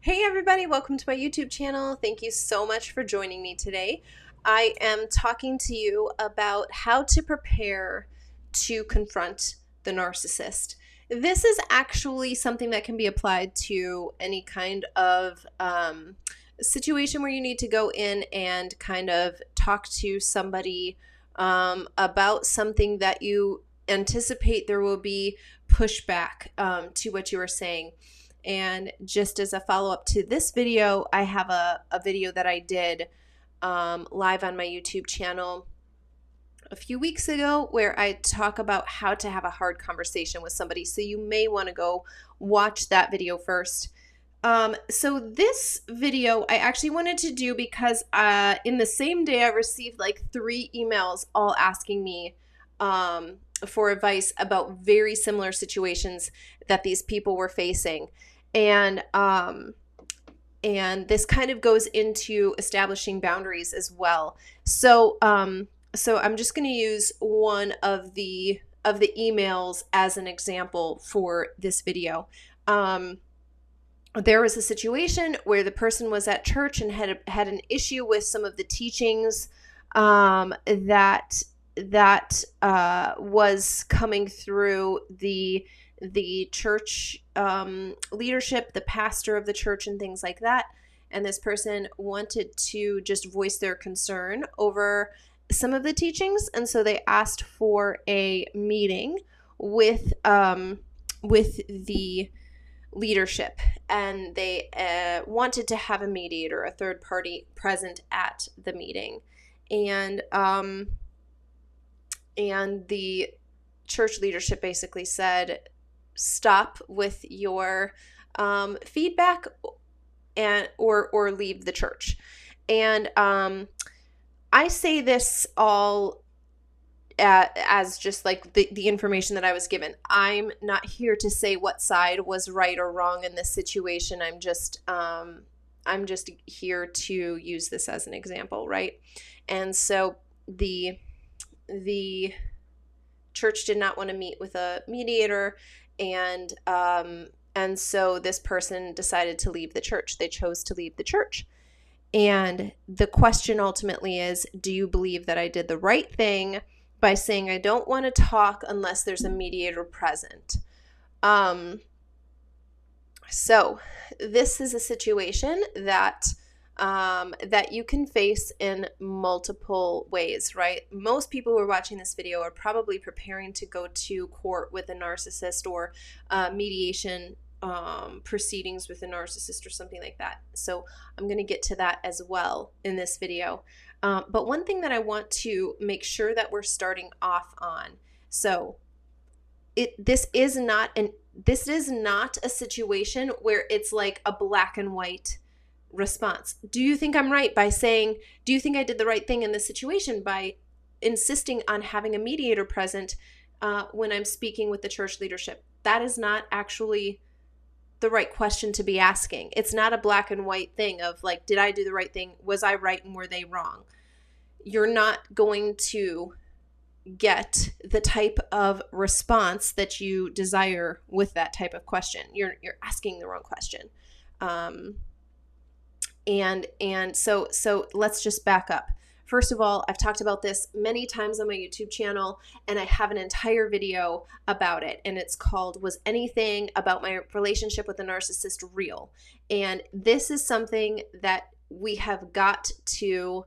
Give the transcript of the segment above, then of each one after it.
Hey everybody, welcome to my YouTube channel. Thank you so much for joining me today. I am talking to you about how to prepare to confront the narcissist. This is actually something that can be applied to any kind of situation where you need to go in and kind of talk to somebody about something that you anticipate there will be pushback to what you are saying. And just as a follow-up to this video, I have a video that I did live on my YouTube channel a few weeks ago where I talk about how to have a hard conversation with somebody. So you may want to go watch that video first. So this video I actually wanted to do because in the same day I received like 3 emails all asking me for advice about very similar situations that these people were facing. And this kind of goes into establishing boundaries as well. So I'm just going to use one of the emails as an example for this video. There was a situation where the person was at church and had an issue with some of the teachings that was coming through the church leadership, the pastor of the church and things like that. And this person wanted to just voice their concern over some of the teachings. And so they asked for a meeting with the leadership, and they wanted to have a mediator, a third party present at the meeting. And the church leadership basically said, stop with your feedback or leave the church. And I say this all as just like the information that I was given. I'm not here to say what side was right or wrong in this situation. I'm just here to use this as an example, right? And so the church did not want to meet with a mediator, and so this person decided to leave the church. They chose to leave the church. And the question ultimately is, do you believe that I did the right thing by saying I don't want to talk unless there's a mediator present? So this is a situation that you can face in multiple ways, right? Most people who are watching this video are probably preparing to go to court with a narcissist or mediation proceedings with a narcissist or something like that. So I'm going to get to that as well in this video. But one thing that I want to make sure that we're starting off on, so this is not a situation where it's like a black and white response. Do you think I'm right by saying, do you think I did the right thing in this situation by insisting on having a mediator present when I'm speaking with the church leadership? That is not actually the right question to be asking. It's not a black and white thing of like, did I do the right thing? Was I right and were they wrong? You're not going to get the type of response that you desire with that type of question. You're asking the wrong question. And so let's just back up. First of all, I've talked about this many times on my YouTube channel, and I have an entire video about it, and it's called, Was Anything About My Relationship with a Narcissist Real? And this is something that we have got to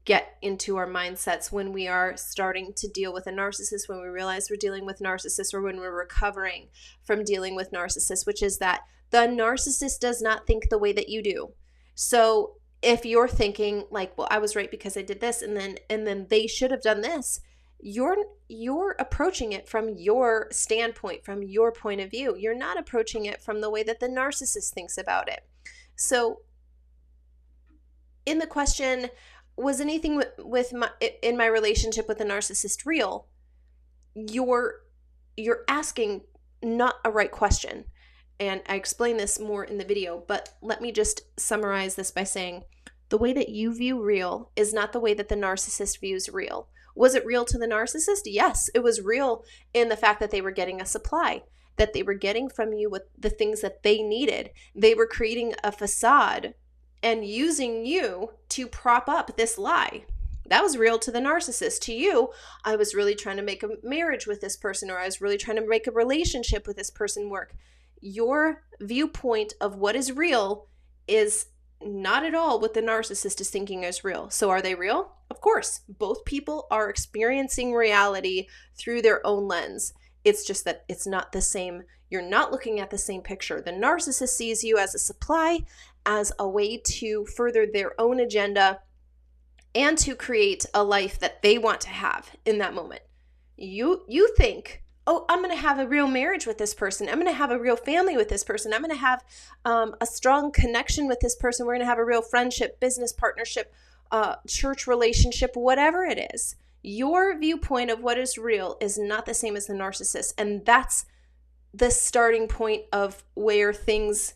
get into our mindsets when we are starting to deal with a narcissist, when we realize we're dealing with narcissists, or when we're recovering from dealing with narcissists, which is that the narcissist does not think the way that you do. So if you're thinking like, well, I was right because I did this, and then they should have done this, you're approaching it from your standpoint, from your point of view. You're not approaching it from the way that the narcissist thinks about it. So in the question, was anything in my relationship with the narcissist real? You're asking not a right question. And I explain this more in the video, but let me just summarize this by saying the way that you view real is not the way that the narcissist views real. Was it real to the narcissist? Yes, it was real in the fact that they were getting a supply. that they were getting from you with the things that they needed. They were creating a facade and using you to prop up this lie. That was real to the narcissist. To you, I was really trying to make a marriage with this person, or I was really trying to make a relationship with this person work. Your viewpoint of what is real is not at all what the narcissist is thinking is real. So are they real? Of course. Both people are experiencing reality through their own lens. It's just that it's not the same. You're not looking at the same picture. The narcissist sees you as a supply, as a way to further their own agenda and to create a life that they want to have in that moment. You think, oh, I'm going to have a real marriage with this person. I'm going to have a real family with this person. I'm going to have a strong connection with this person. We're going to have a real friendship, business partnership, church relationship, whatever it is. Your viewpoint of what is real is not the same as the narcissist. And that's the starting point of where things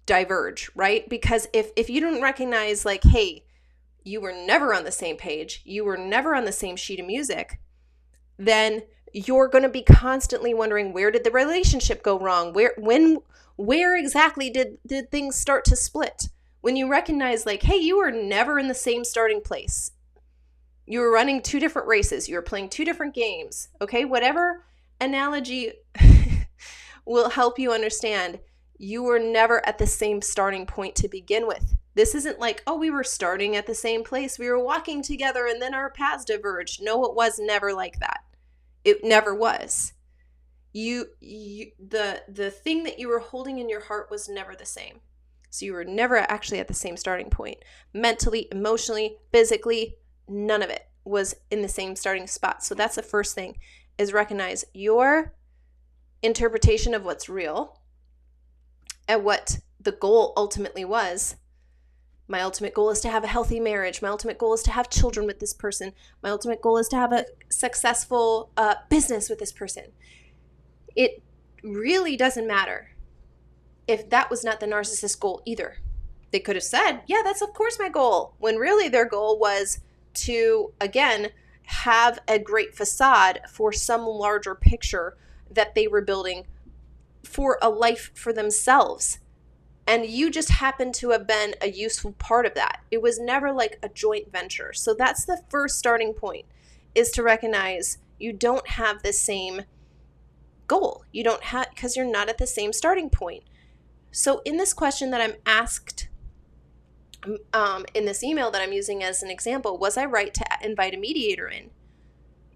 diverge, right? Because if you don't recognize, like, hey, you were never on the same page, you were never on the same sheet of music, then you're going to be constantly wondering, where did the relationship go wrong? Where exactly did things start to split? When you recognize, like, hey, you were never in the same starting place. You were running two different races. You were playing two different games. Okay, whatever analogy will help you understand, you were never at the same starting point to begin with. This isn't like, oh, we were starting at the same place. We were walking together and then our paths diverged. No, it was never like that. It never was. The thing that you were holding in your heart was never the same. So you were never actually at the same starting point. Mentally, emotionally, physically, none of it was in the same starting spot. So that's the first thing, is recognize your interpretation of what's real and what the goal ultimately was. My ultimate goal is to have a healthy marriage. My ultimate goal is to have children with this person. My ultimate goal is to have a successful business with this person. It really doesn't matter if that was not the narcissist's goal either. They could have said, yeah, that's of course my goal, when really their goal was to, again, have a great facade for some larger picture that they were building for a life for themselves. And you just happen to have been a useful part of that. It was never like a joint venture. So that's the first starting point, is to recognize you don't have the same goal. You don't have, because you're not at the same starting point. So in this question that I'm asked, in this email that I'm using as an example, was I right to invite a mediator in?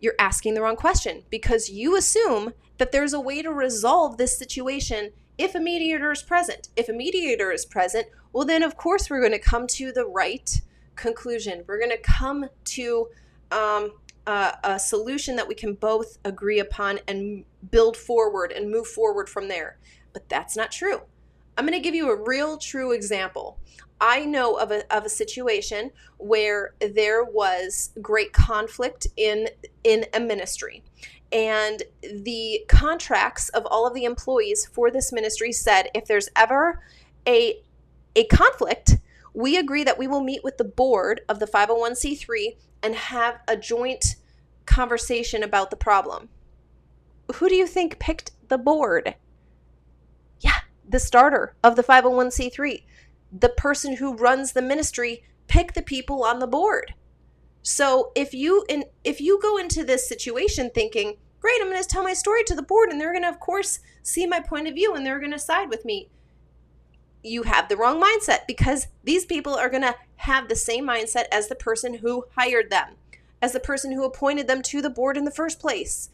You're asking the wrong question, because you assume that there's a way to resolve this situation if a mediator is present. If a mediator is present, well, then of course we're going to come to the right conclusion. We're going to come to a solution that we can both agree upon and build forward and move forward from there. But that's not true. I'm going to give you a real true example. I know of a situation where there was great conflict in a ministry. And the contracts of all of the employees for this ministry said, if there's ever a conflict, we agree that we will meet with the board of the 501c3 and have a joint conversation about the problem. Who do you think picked the board? Yeah, the starter of the 501c3. The person who runs the ministry picked the people on the board. So if you go into this situation thinking, great, I'm going to tell my story to the board and they're going to, of course, see my point of view and they're going to side with me, you have the wrong mindset, because these people are going to have the same mindset as the person who hired them, as the person who appointed them to the board in the first place.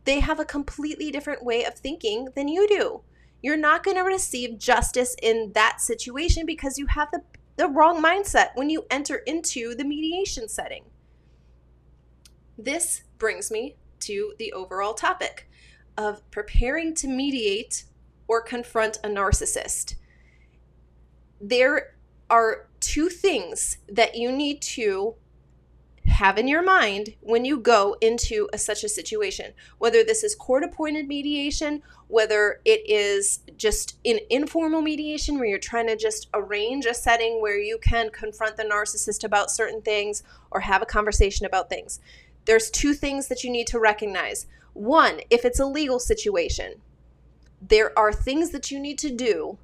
They have a completely different way of thinking than you do. You're not going to receive justice in that situation because you have the wrong mindset when you enter into the mediation setting. This brings me to the overall topic of preparing to mediate or confront a narcissist. There are two things that you need to have in your mind when you go into such a situation, whether this is court-appointed mediation, whether it is just an informal mediation where you're trying to just arrange a setting where you can confront the narcissist about certain things or have a conversation about things. There's two things that you need to recognize. One, if it's a legal situation, there are things that you need to do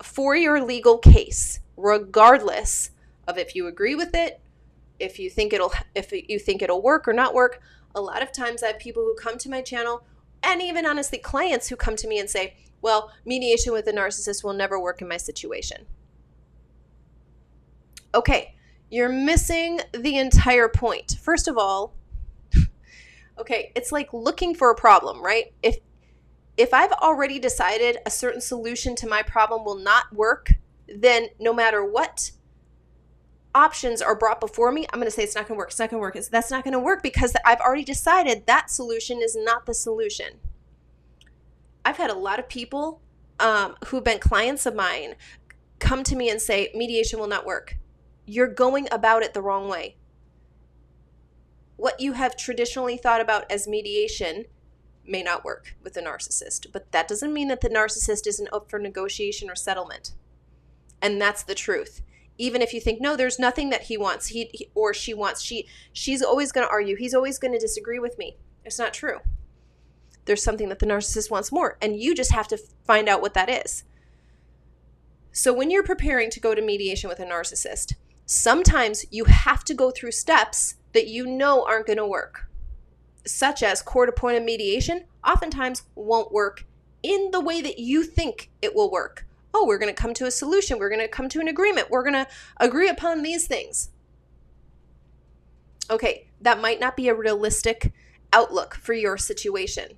for your legal case, regardless of if you agree with it, if you think it'll work or not work. A lot of times I have people who come to my channel, and even honestly clients who come to me and say, well, mediation with a narcissist will never work in my situation. Okay, you're missing the entire point. First of all, okay, it's like looking for a problem, right? If I've already decided a certain solution to my problem will not work, then no matter what options are brought before me, I'm going to say it's not going to work. It's not going to work. That's not going to work because I've already decided that solution is not the solution. I've had a lot of people who've been clients of mine come to me and say, mediation will not work. You're going about it the wrong way. What you have traditionally thought about as mediation may not work with the narcissist, but that doesn't mean that the narcissist isn't up for negotiation or settlement. And that's the truth. Even if you think, no, there's nothing that he wants, he or she wants, she's always going to argue, he's always going to disagree with me. It's not true. There's something that the narcissist wants more, and you just have to find out what that is. So when you're preparing to go to mediation with a narcissist, sometimes you have to go through steps that you know aren't going to work, such as court-appointed mediation oftentimes won't work in the way that you think it will work. Oh, we're going to come to a solution. We're going to come to an agreement. We're going to agree upon these things. Okay, that might not be a realistic outlook for your situation,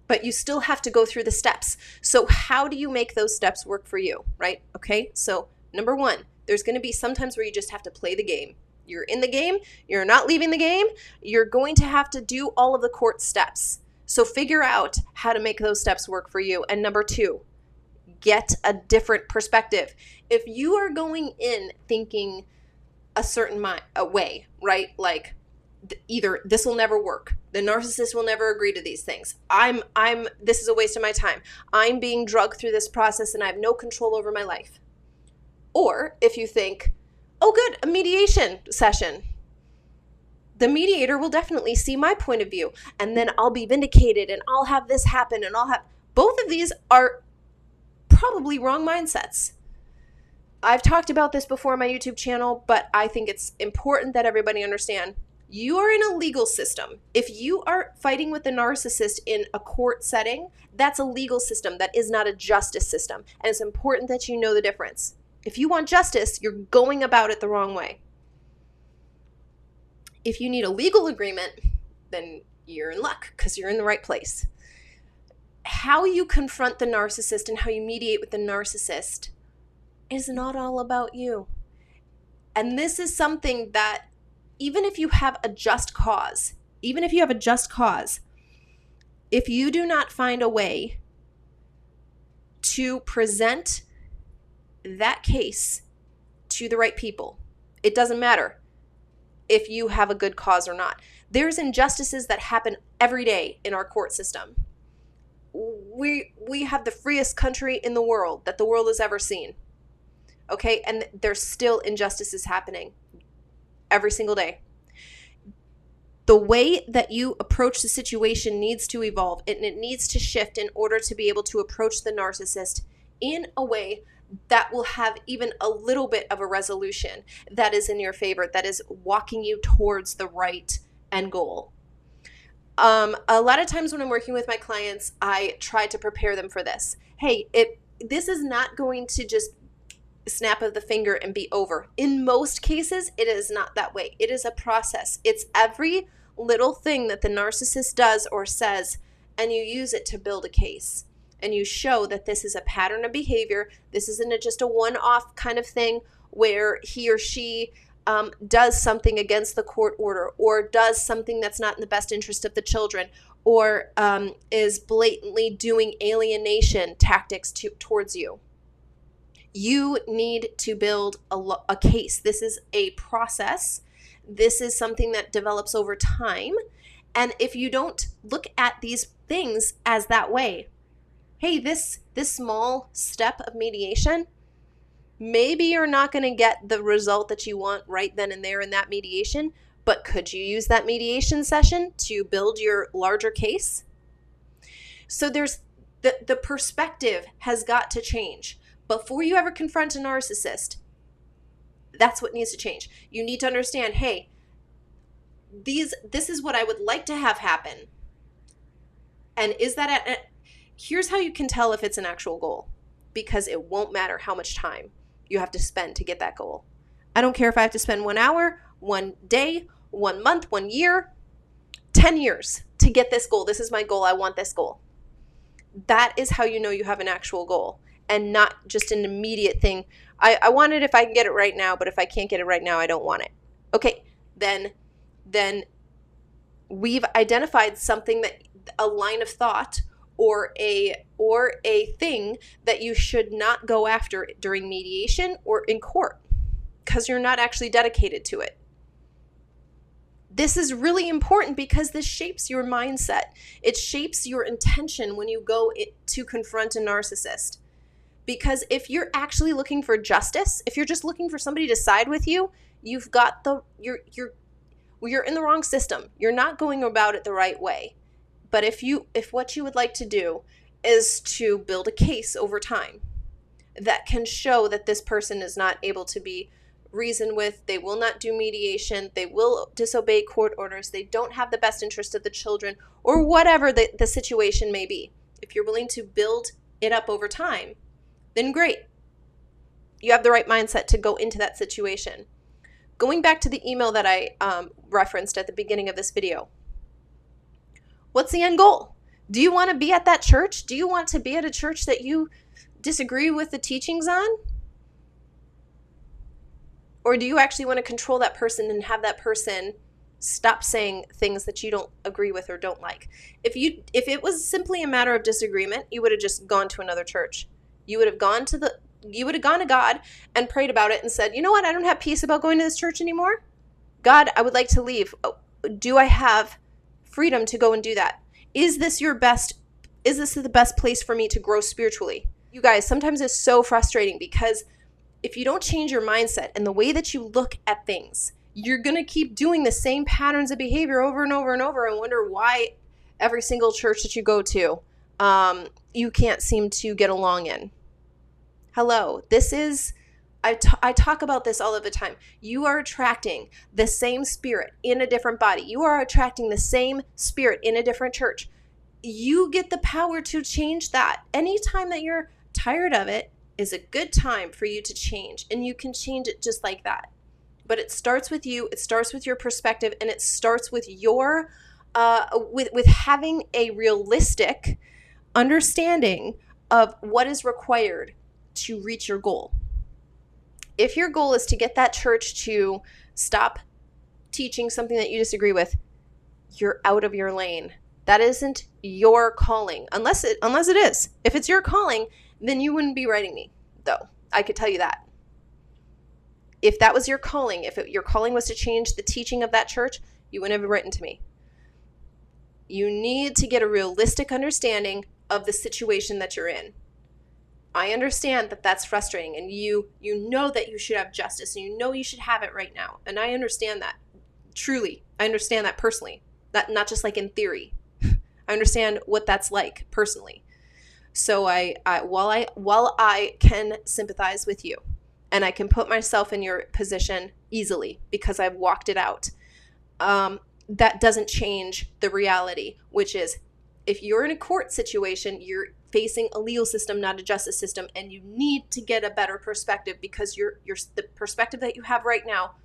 but you still have to go through the steps. So how do you make those steps work for you, right? Okay, so number one, there's going to be sometimes where you just have to play the game. You're in the game. You're not leaving the game. You're going to have to do all of the court steps. So figure out how to make those steps work for you. And number two, get a different perspective. If you are going in thinking a certain way, right? Like either this will never work. The narcissist will never agree to these things. This is a waste of my time. I'm being drugged through this process and I have no control over my life. Or if you think, oh good, a mediation session. The mediator will definitely see my point of view and then I'll be vindicated and I'll have this happen and both of these are probably wrong mindsets. I've talked about this before on my YouTube channel, but I think it's important that everybody understand you are in a legal system. If you are fighting with a narcissist in a court setting, that's a legal system. That is not a justice system. And it's important that you know the difference. If you want justice, you're going about it the wrong way. If you need a legal agreement, then you're in luck because you're in the right place. How you confront the narcissist and how you mediate with the narcissist is not all about you. And this is something that even if you have a just cause, if you do not find a way to present that case to the right people, it doesn't matter if you have a good cause or not. There's injustices that happen every day in our court system. We have the freest country in the world that the world has ever seen. Okay, and there's still injustices happening every single day. The way that you approach the situation needs to evolve and it needs to shift in order to be able to approach the narcissist in a way that will have even a little bit of a resolution that is in your favor, that is walking you towards the right end goal. A lot of times when I'm working with my clients, I try to prepare them for this. Hey, this is not going to just snap of the finger and be over. In most cases, it is not that way. It is a process. It's every little thing that the narcissist does or says, and you use it to build a case. And you show that this is a pattern of behavior. This isn't just a one-off kind of thing where he or she does something against the court order or does something that's not in the best interest of the children or is blatantly doing alienation tactics towards you. You need to build a case. This is a process. This is something that develops over time. And if you don't look at these things as that way, hey, this small step of mediation, maybe you're not going to get the result that you want right then and there in that mediation, But could you use that mediation session to build your larger case? So there's the perspective has got to change. Before you ever confront a narcissist, that's what needs to change. You need to understand, hey, this is what I would like to have happen. And is that here's how you can tell if it's an actual goal, because it won't matter how much time you have to spend to get that goal. I don't care if I have to spend 1 hour, 1 day, 1 month, 1 year, 10 years to get this goal. This is my goal. I want this goal. That is how you know you have an actual goal and not just an immediate thing. I want it if I can get it right now, but if I can't get it right now, I don't want it. Okay, then we've identified something, that a line of thought or a thing that you should not go after during mediation or in court because you're not actually dedicated to it. This is really important because this shapes your mindset. It shapes your intention when you go to confront a narcissist. Because if you're actually looking for justice, if you're just looking for somebody to side with you, you've got you're in the wrong system. You're not going about it the right way. But if what you would like to do is to build a case over time that can show that this person is not able to be reasoned with, they will not do mediation, they will disobey court orders, they don't have the best interest of the children, or whatever the situation may be. If you're willing to build it up over time, then great. You have the right mindset to go into that situation. Going back to the email that I referenced at the beginning of this video, what's the end goal? Do you want to be at that church? Do you want to be at a church that you disagree with the teachings on? Or do you actually want to control that person and have that person stop saying things that you don't agree with or don't like? If it was simply a matter of disagreement, you would have just gone to another church. You would have gone to God and prayed about it and said, you know what? I don't have peace about going to this church anymore. God, I would like to leave. Do I have freedom to go and do that? Is this the best place for me to grow spiritually? You guys, sometimes it's so frustrating because if you don't change your mindset and the way that you look at things, you're going to keep doing the same patterns of behavior over and over and over and wonder why every single church that you go to, you can't seem to get along in. Hello, I talk about this all of the time. You are attracting the same spirit in a different body. You are attracting the same spirit in a different church. You get the power to change that. Anytime that you're tired of it is a good time for you to change, and you can change it just like that. But it starts with you, it starts with your perspective, and it starts with your with having a realistic understanding of what is required to reach your goal. If your goal is to get that church to stop teaching something that you disagree with, you're out of your lane. That isn't your calling, unless it is. If it's your calling, then you wouldn't be writing me, though. I could tell you that. If that was your calling, your calling was to change the teaching of that church, you wouldn't have written to me. You need to get a realistic understanding of the situation that you're in. I understand that that's frustrating, and you know that you should have justice, and you know you should have it right now. And I understand that. Truly, I understand that personally. That not just like in theory. I understand what that's like personally. So while I can sympathize with you, and I can put myself in your position easily because I've walked it out, that doesn't change the reality, which is if you're in a court situation, you're facing a legal system, not a justice system, and you need to get a better perspective because the perspective that you have right now,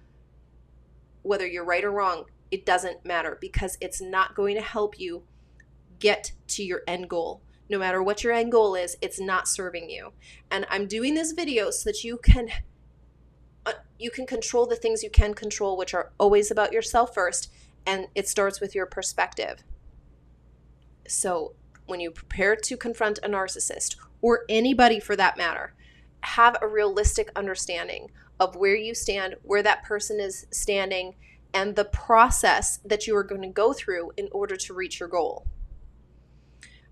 whether you're right or wrong, it doesn't matter because it's not going to help you get to your end goal. No matter what your end goal is, it's not serving you. And I'm doing this video so that you can control the things you can control, which are always about yourself first, and it starts with your perspective. So when you prepare to confront a narcissist, or anybody for that matter, have a realistic understanding of where you stand, where that person is standing, and the process that you are going to go through in order to reach your goal.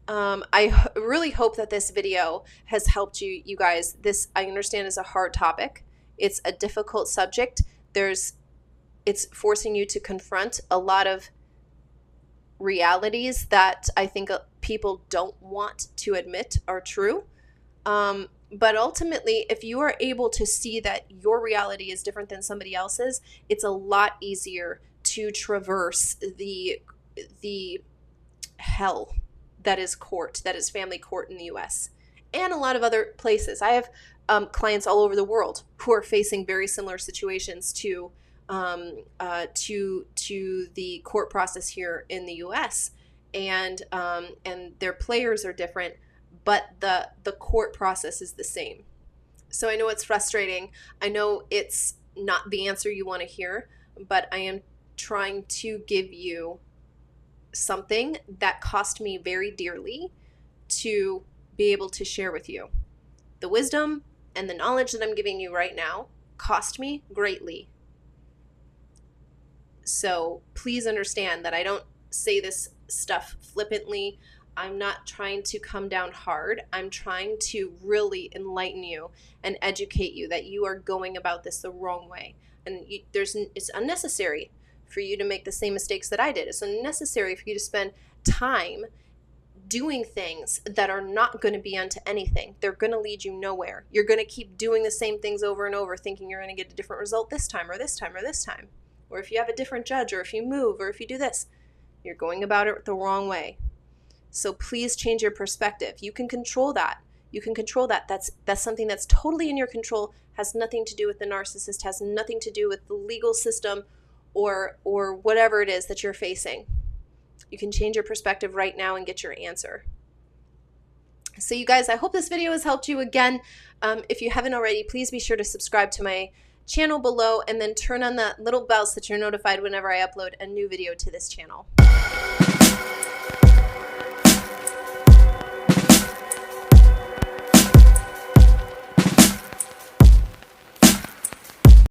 I really hope that this video has helped you guys. This, I understand, is a hard topic. It's a difficult subject. There's it's forcing you to confront a lot of realities that I think people don't want to admit are true. But ultimately, if you are able to see that your reality is different than somebody else's, it's a lot easier to traverse the hell that is court, that is family court in the US and a lot of other places. I have clients all over the world who are facing very similar situations to the court process here in the US, and their players are different, but the court process is the same. So I know it's frustrating. I know it's not the answer you want to hear, but I am trying to give you something that cost me very dearly to be able to share with you. The wisdom and the knowledge that I'm giving you right now cost me greatly. So please understand that I don't say this stuff flippantly. I'm not trying to come down hard. I'm trying to really enlighten you and educate you that you are going about this the wrong way. And it's unnecessary for you to make the same mistakes that I did. It's unnecessary for you to spend time doing things that are not going to be onto anything. They're going to lead you nowhere. You're going to keep doing the same things over and over, thinking you're going to get a different result this time or this time or this time. Or if you have a different judge, or if you move, or if you do this, you're going about it the wrong way. So please change your perspective. You can control that. You can control that. That's something that's totally in your control, has nothing to do with the narcissist, has nothing to do with the legal system or whatever it is that you're facing. You can change your perspective right now and get your answer. So you guys, I hope this video has helped you. Again, if you haven't already, please be sure to subscribe to my channel below and then turn on the little bell so that you're notified whenever I upload a new video to this channel.